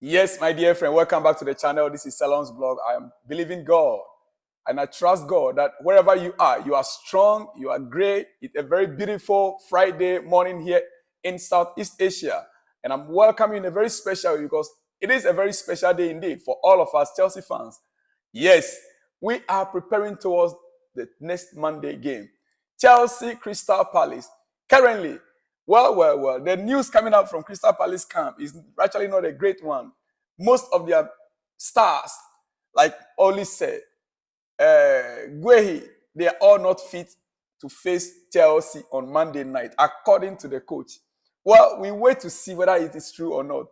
Yes, my dear friend, welcome back to the channel. This is Salon's blog. I am believing God and I trust God that wherever you are strong, you are great. It's a very beautiful Friday morning here in Southeast Asia. And I'm welcoming you in a very special way because it is a very special day indeed for all of us Chelsea fans. Yes, we are preparing towards the next Monday game. Chelsea Crystal Palace. Currently, well, the news coming out from Crystal Palace camp is actually not a great one. Most of their stars, like Oli said, Guehi, they are all not fit to face Chelsea on Monday night, according to the coach. Well, we wait to see whether it is true or not.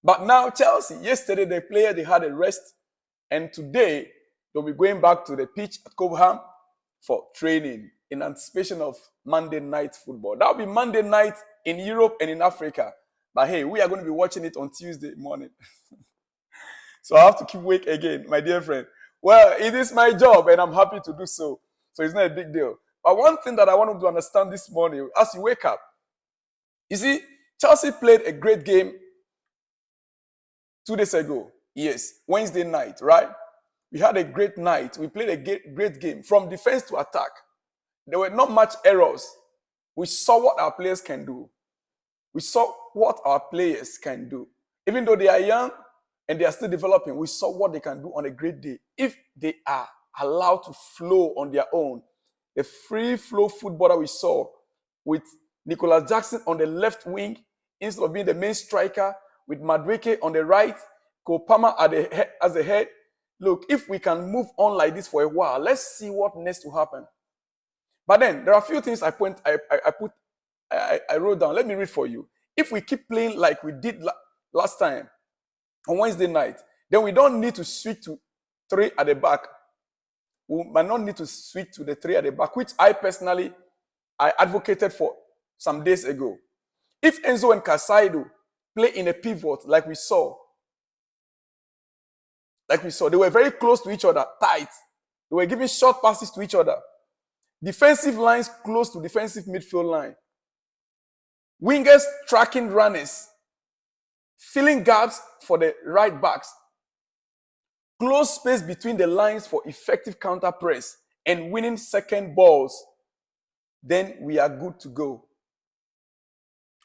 But now Chelsea, yesterday they had a rest, and today they'll be going back to the pitch at Cobham for training in anticipation of Monday night football. That'll be Monday night in Europe and in Africa. But hey, we are going to be watching it on Tuesday morning. So I have to keep awake again, my dear friend. Well, it is my job and I'm happy to do so. So it's not a big deal. But one thing that I want to understand this morning, as you wake up, you see, Chelsea played a great game 2 days ago. Yes, Wednesday night, right? We had a great night. We played a great game from defense to attack. There were not much errors. We saw what our players can do. We saw what our players can do. Even though they are young and they are still developing, we saw what they can do on a great day. If they are allowed to flow on their own, the free flow football that we saw with Nicolas Jackson on the left wing, instead of being the main striker, with Madueke on the right, Kopama as the head. Look, if we can move on like this for a while, let's see what next will happen. But then there are a few things I wrote down. Let me read for you. If we keep playing like we did last time on Wednesday night, then we don't need to switch to 3 at the back. We might not need to switch to the 3 at the back, which I advocated for some days ago. If Enzo and Casado play in a pivot like we saw, they were very close to each other, tight. They were giving short passes to each other. Defensive lines close to defensive midfield line. Wingers tracking runners. Filling gaps for the right backs. Close space between the lines for effective counter press and winning second balls. Then we are good to go.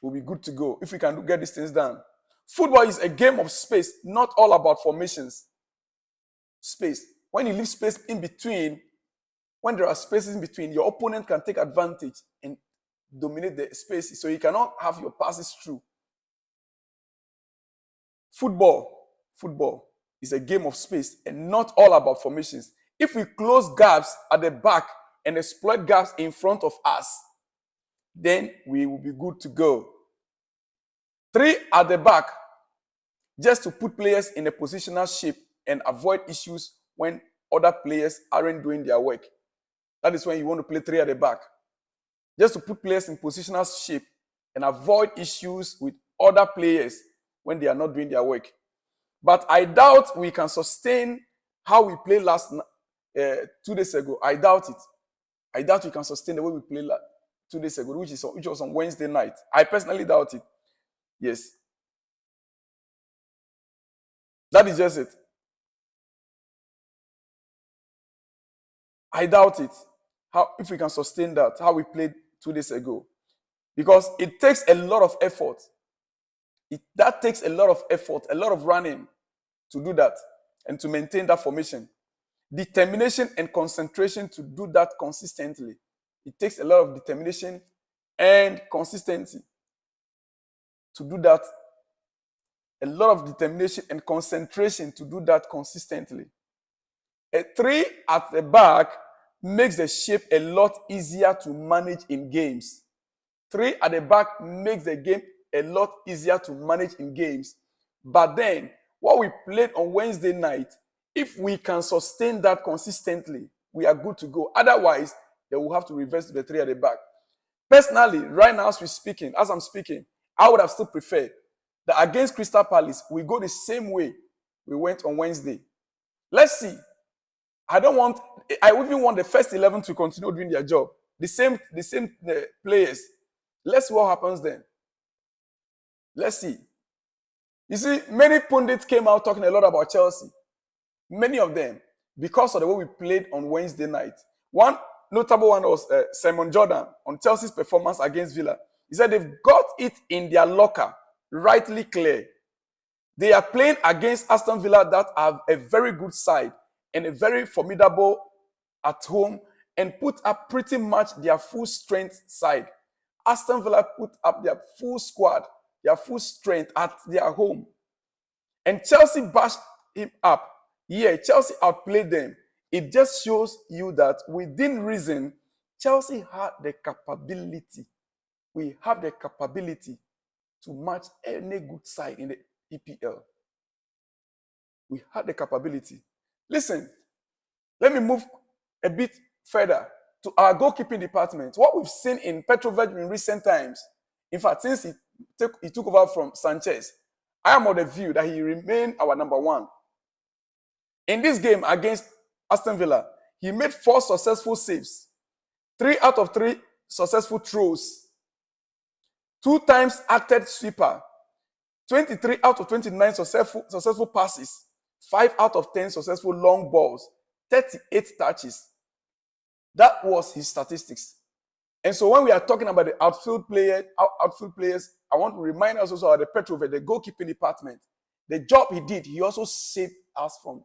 We'll be good to go if we can get these things done. Football is a game of space, not all about formations. Space. When you leave space in between, when there are spaces in between, your opponent can take advantage and dominate the spaces. So you cannot have your passes through. Football is a game of space and not all about formations. If we close gaps at the back and exploit gaps in front of us, then we will be good to go. 3 at the back, just to put players in a positional shape and avoid issues when other players aren't doing their work. That is when you want to play 3 at the back. Just to put players in positional shape and avoid issues with other players when they are not doing their work. But I doubt we can sustain how we played 2 days ago. I doubt it. I doubt we can sustain the way we played 2 days ago, which was on Wednesday night. I personally doubt it. Yes. That is just it. I doubt it. If we can sustain that, how we played 2 days ago. Because it takes a lot of effort. That takes a lot of effort, a lot of running to do that and to maintain that formation. Determination and concentration to do that consistently. It takes a lot of determination and consistency to do that. A lot of determination and concentration to do that consistently. A 3 at the back makes the shape a lot easier to manage in games. 3 at the back makes the game a lot easier to manage in games. But then, what we played on Wednesday night, if we can sustain that consistently, we are good to go. Otherwise, they will have to reverse to the 3 at the back. Personally, right now as I'm speaking, I would have still preferred that against Crystal Palace, we go the same way we went on Wednesday. Let's see. I even want the first 11 to continue doing their job. The same players. Let's see what happens then. Let's see. You see, many pundits came out talking a lot about Chelsea. Many of them, because of the way we played on Wednesday night. One notable one was Simon Jordan on Chelsea's performance against Villa. He said they've got it in their locker, rightly clear. They are playing against Aston Villa that have a very good side and a very formidable at home and put up pretty much their full strength side. Aston Villa put up their full squad, their full strength at their home. And Chelsea bashed him up. Yeah, Chelsea outplayed them. It just shows you that within reason, Chelsea had the capability. We have the capability to match any good side in the EPL. We had the capability. Listen, let me move a bit further to our goalkeeping department. What we've seen in Petrovic in recent times, in fact, since he took over from Sanchez, I am of the view that he remained our number one. In this game against Aston Villa, he made 4 successful saves, 3 out of 3 successful throws, 2 times acted sweeper, 23 out of 29 successful passes, 5 out of 10 successful long balls, 38 touches. That was his statistics. And so when we are talking about the outfield players, I want to remind us also of the Petrovic, the goalkeeping department. The job he did, he also saved us from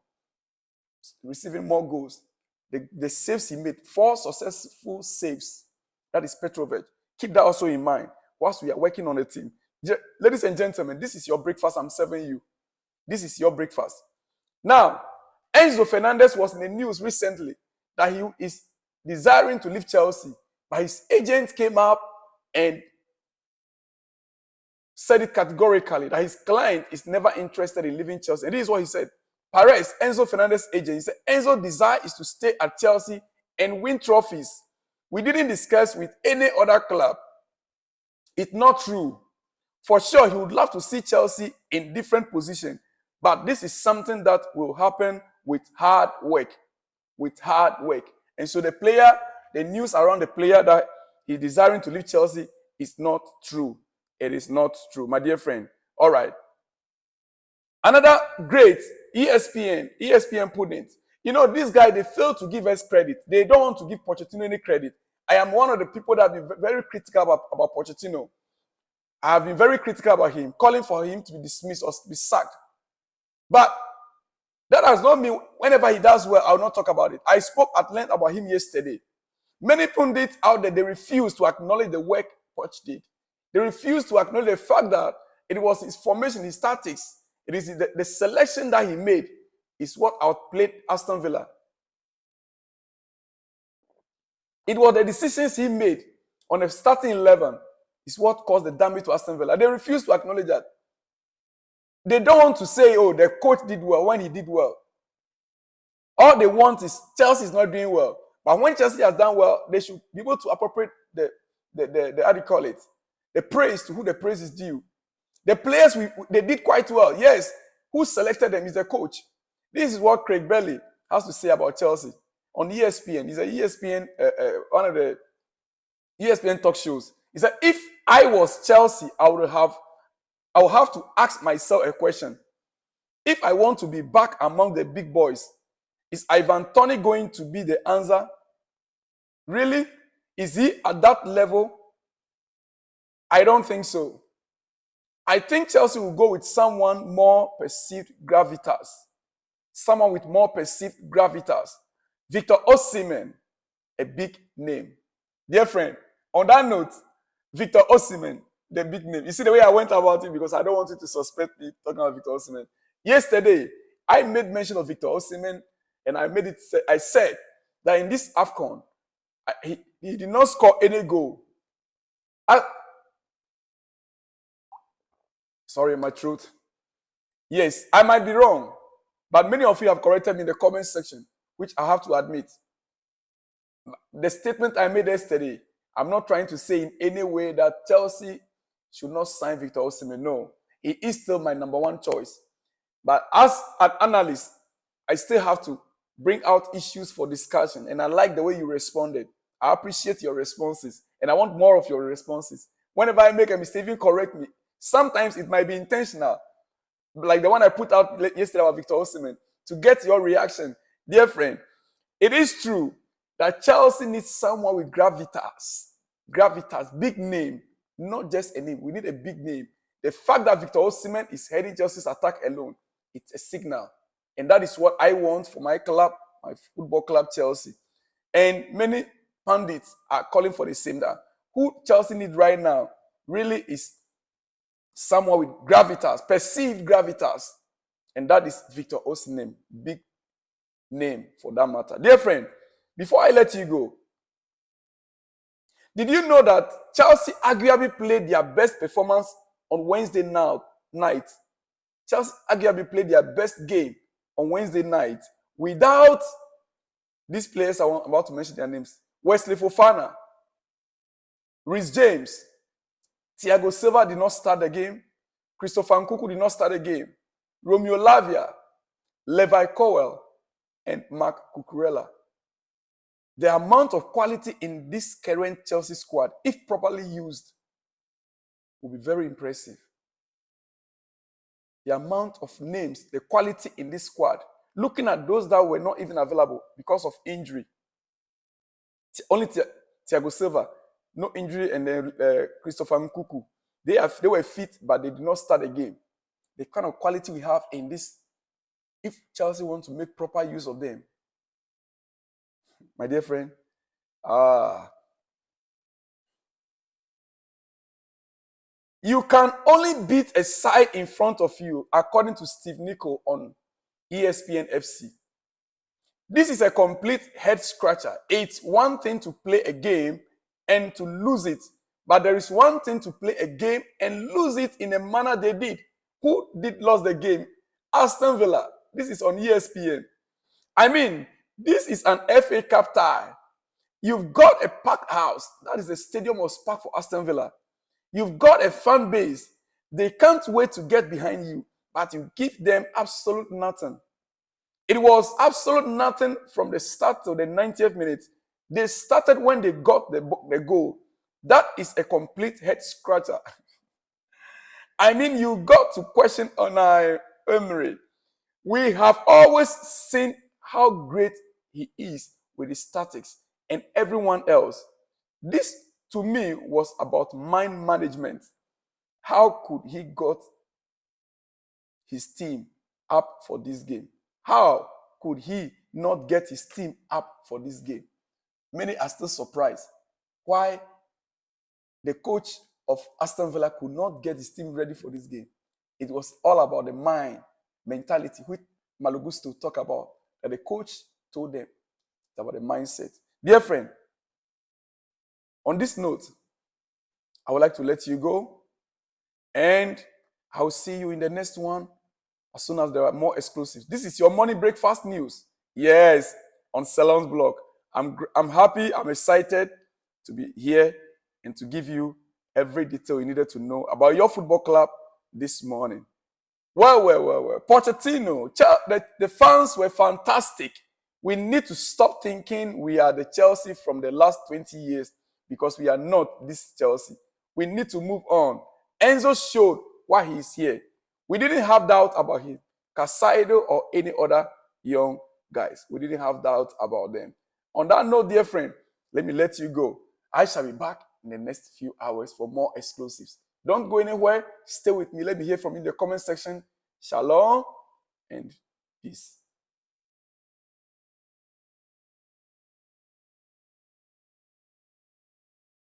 receiving more goals. The saves he made, 4 successful saves. That is Petrovic. Keep that also in mind whilst we are working on the team. Ladies and gentlemen, this is your breakfast I'm serving you. This is your breakfast. Now, Enzo Fernandez was in the news recently that he is desiring to leave Chelsea, but his agent came up and said it categorically that his client is never interested in leaving Chelsea. And this is what he said. Perez, Enzo Fernandez's agent, he said, Enzo's desire is to stay at Chelsea and win trophies. We didn't discuss with any other club. It's not true. For sure, he would love to see Chelsea in different positions, but this is something that will happen with hard work. With hard work. And so the news around the player that he's desiring to leave Chelsea is not true. It is not true, my dear friend. All right. Another great ESPN pundit. You know, this guy, they fail to give us credit. They don't want to give Pochettino any credit. I am one of the people that have been very critical about Pochettino. I have been very critical about him, calling for him to be dismissed or to be sacked. But that does not mean whenever he does well, I will not talk about it. I spoke at length about him yesterday. Many pundits out there, they refuse to acknowledge the work Poch did. They refuse to acknowledge the fact that it was his formation, his tactics. It is the selection that he made is what outplayed Aston Villa. It was the decisions he made on a starting 11 is what caused the damage to Aston Villa. They refuse to acknowledge that. They don't want to say, oh, the coach did well when he did well. All they want is Chelsea is not doing well. But when Chelsea has done well, they should be able to appropriate the how do you call it? The praise to who the praise is due. The players, they did quite well. Yes, who selected them is the coach. This is what Craig Burley has to say about Chelsea on ESPN. He's a ESPN, one of the ESPN talk shows. He said, if I was Chelsea, I would have to ask myself a question. If I want to be back among the big boys, is Ivan Toney going to be the answer? Really? Is he at that level? I don't think so. I think Chelsea will go with someone more perceived gravitas. Someone with more perceived gravitas. Victor Osimhen, a big name. Dear friend, on that note, Victor Osimhen, the big name. You see the way I went about it because I don't want you to suspect me talking about Victor Osimhen. Yesterday, I made mention of Victor Osimhen and I said that in this AFCON, he did not score any goal. Sorry, my throat. Yes, I might be wrong, but many of you have corrected me in the comment section, which I have to admit. The statement I made yesterday, I'm not trying to say in any way that Chelsea should not sign Victor Osimhen. No, he is still my number one choice. But as an analyst, I still have to bring out issues for discussion. And I like the way you responded. I appreciate your responses. And I want more of your responses. Whenever I make a mistake, even correct me. Sometimes it might be intentional. like the one I put out yesterday about Victor Osimhen, to get your reaction. Dear friend, it is true that Chelsea needs someone with gravitas. Gravitas, big name, not just a name. We need a big name. The fact that Victor Osimhen is heading Chelsea's attack alone, it's a signal. And that is what I want for my club, my football club, Chelsea. And many pundits are calling for the same. That who Chelsea needs right now really is someone with gravitas, perceived gravitas. And that is Victor Osimhen, big name for that matter. Dear friend, before I let you go, did you know that Chelsea arguably played their best performance on Wednesday night? Chelsea arguably played their best game on Wednesday night without these players I'm about to mention their names. Wesley Fofana, Reece James, Thiago Silva did not start the game. Christopher Nkunku did not start the game. Romeo Lavia, Levi Colwill, and Mark Cucurella. The amount of quality in this current Chelsea squad, if properly used, will be very impressive. The amount of names, the quality in this squad, looking at those that were not even available because of injury. Only Thiago Silva, no injury, and then Christopher Nkunku. They were fit, but they did not start the game. The kind of quality we have in this, if Chelsea want to make proper use of them, my dear friend, you can only beat a side in front of you, according to Steve Nicol on ESPN FC. This is a complete head scratcher. It's one thing to play a game and to lose it, but there is one thing to play a game and lose it in a manner they did. Who did lose the game? Aston Villa. This is on ESPN. I mean, this is an FA Cup tie. You've got a packed house. That is the stadium was packed for Aston Villa. You've got a fan base. They can't wait to get behind you, but you give them absolute nothing. It was absolute nothing from the start to the 90th minute. They started when they got the goal. That is a complete head scratcher. I mean, you got to question Unai Emery. We have always seen how great he is with his tactics and everyone else. This, to me, was about mind management. How could he got his team up for this game? How could he not get his team up for this game? Many are still surprised why the coach of Aston Villa could not get his team ready for this game. It was all about the mind, mentality, which Malo Gusto talked about, that the coach told them about the mindset. Dear friend, on this note, I would like to let you go, and I will see you in the next one as soon as there are more exclusives. This is your morning breakfast news. Yes, on Salon's blog. I'm happy, I'm excited to be here and to give you every detail you needed to know about your football club this morning. Well. Pochettino, the fans were fantastic. We need to stop thinking we are the Chelsea from the last 20 years because we are not this Chelsea. We need to move on. Enzo showed why he is here. We didn't have doubt about him. Casado or any other young guys. We didn't have doubt about them. On that note, dear friend, let me let you go. I shall be back in the next few hours for more exclusives. Don't go anywhere. Stay with me. Let me hear from you in the comment section. Shalom and peace.